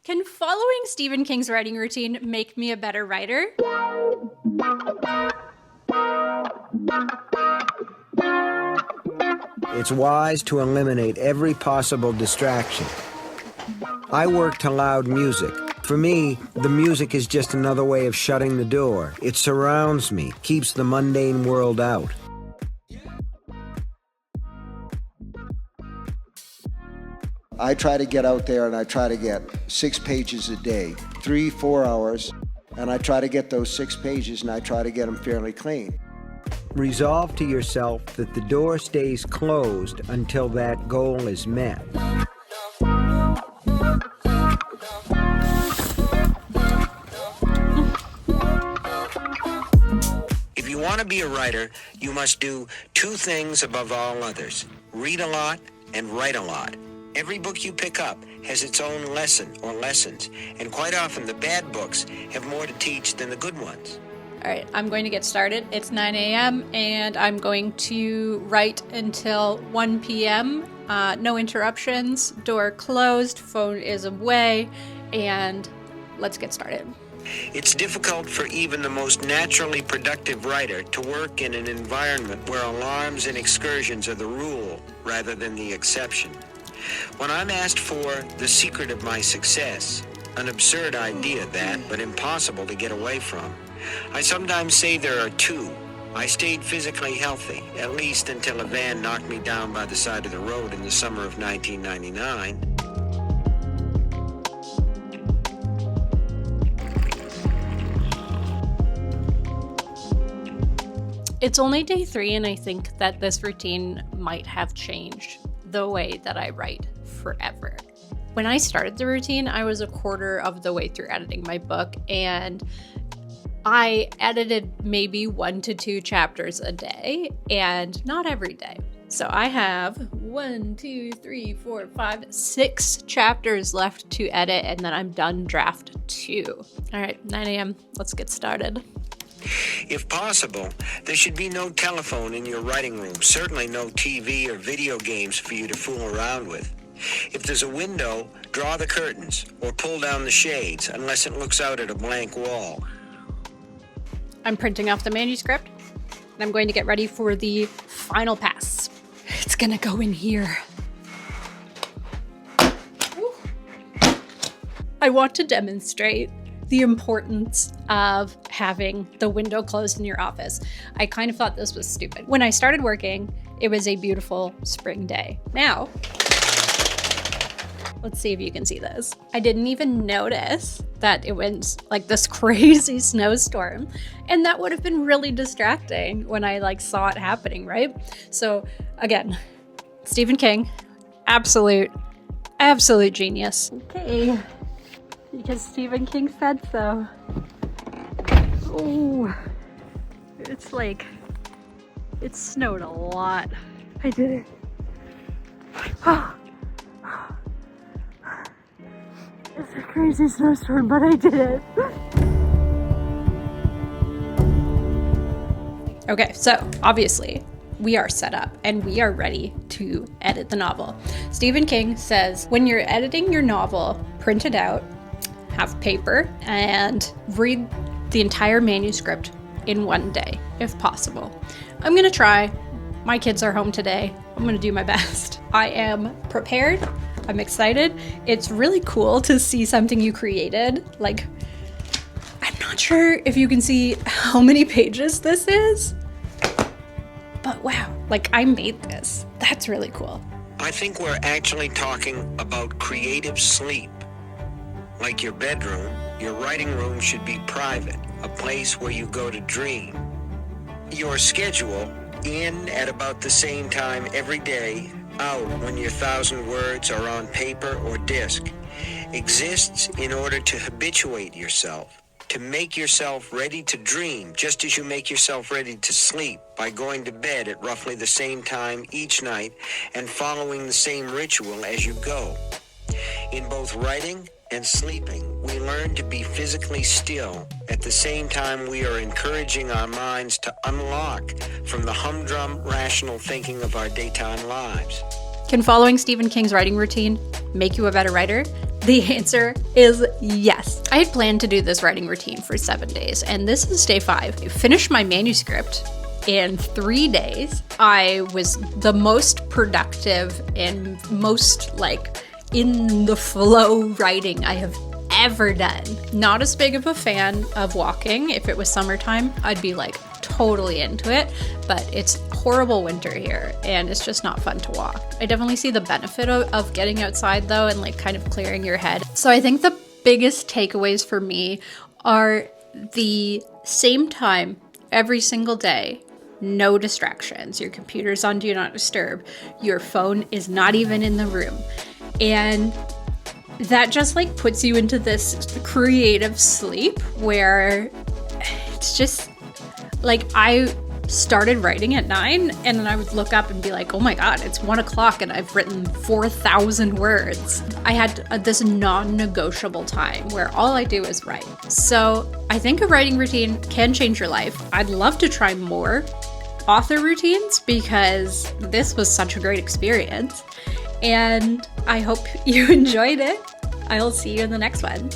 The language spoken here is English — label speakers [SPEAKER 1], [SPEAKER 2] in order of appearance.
[SPEAKER 1] Can following Stephen King's writing routine make me a better writer?
[SPEAKER 2] It's wise to eliminate every possible distraction. I work to loud music. For me, the music is just another way of shutting the door. It surrounds me, keeps the mundane world out. I try to get out there and I try to get 6 pages a day, 3-4 hours, and I try to get those 6 pages and I try to get them fairly clean. Resolve to yourself that the door stays closed until that goal is met.
[SPEAKER 3] If you want to be a writer, you must do 2 things above all others: read a lot and write a lot. Every book you pick up has its own lesson or lessons, and quite often the bad books have more to teach than the good ones.
[SPEAKER 1] All right, I'm going to get started. It's 9 a.m. and I'm going to write until 1 p.m. No interruptions, door closed, phone is away, and let's get started.
[SPEAKER 3] It's difficult for even the most naturally productive writer to work in an environment where alarms and excursions are the rule rather than the exception. When I'm asked for the secret of my success, an absurd idea that, but impossible to get away from, I sometimes say there are 2. I stayed physically healthy, at least until a van knocked me down by the side of the road in the summer of 1999.
[SPEAKER 1] It's only day 3, and I think that this routine might have changed the way that I write forever. When I started the routine, I was a quarter of the way through editing my book, and I edited maybe 1 to 2 chapters a day, and not every day. So I have 6 chapters left to edit, and then I'm done draft 2. All right, 9 a.m. Let's get started.
[SPEAKER 3] If possible, there should be no telephone in your writing room, certainly no TV or video games for you to fool around with. If there's a window, draw the curtains or pull down the shades unless it looks out at a blank wall.
[SPEAKER 1] I'm printing off the manuscript, and I'm going to get ready for the final pass. It's gonna go in here. Woo. I want to demonstrate the importance of having the window closed in your office. I kind of thought this was stupid. When I started working, it was a beautiful spring day. Now, let's see if you can see this. I didn't even notice that it was like this crazy snowstorm, and that would have been really distracting when I saw it happening, right? So again, Stephen King, absolute genius. Okay. Because Stephen King said so. Oh, it snowed a lot. I did it. Oh. It's a crazy snowstorm, but I did it. Okay, so obviously we are set up and we are ready to edit the novel. Stephen King says when you're editing your novel, print it out, have paper, and read the entire manuscript in 1 day, if possible. I'm gonna try. My kids are home today. I'm gonna do my best. I am prepared. I'm excited. It's really cool to see something you created. I'm not sure if you can see how many pages this is, but wow, I made this. That's really cool.
[SPEAKER 3] I think we're actually talking about creative sleep. Like your bedroom, your writing room should be private, a place where you go to dream. Your schedule, in at about the same time every day, out when your 1,000 words are on paper or disk, exists in order to habituate yourself, to make yourself ready to dream, just as you make yourself ready to sleep by going to bed at roughly the same time each night and following the same ritual as you go. In both writing and sleeping, we learn to be physically still at the same time we are encouraging our minds to unlock from the humdrum, rational thinking of our daytime lives.
[SPEAKER 1] Can following Stephen King's writing routine make you a better writer? The answer is yes. I had planned to do this writing routine for 7 days, and this is day 5. I finished my manuscript in 3 days. I was the most productive and most like in the flow writing I have ever done. Not as big of a fan of walking. If it was summertime, I'd be like totally into it, but it's horrible winter here and it's just not fun to walk. I definitely see the benefit of getting outside though and like kind of clearing your head. So I think the biggest takeaways for me are the same time every single day. No distractions. Your computer's on Do Not Disturb. Your phone is not even in the room. And that just like puts you into this creative sleep where it's just like I started writing at 9 and then I would look up and be like, oh my God, it's 1 o'clock and I've written 4,000 words. I had this non-negotiable time where all I do is write. So I think a writing routine can change your life. I'd love to try more author routines because this was such a great experience. And I hope you enjoyed it. I'll see you in the next one.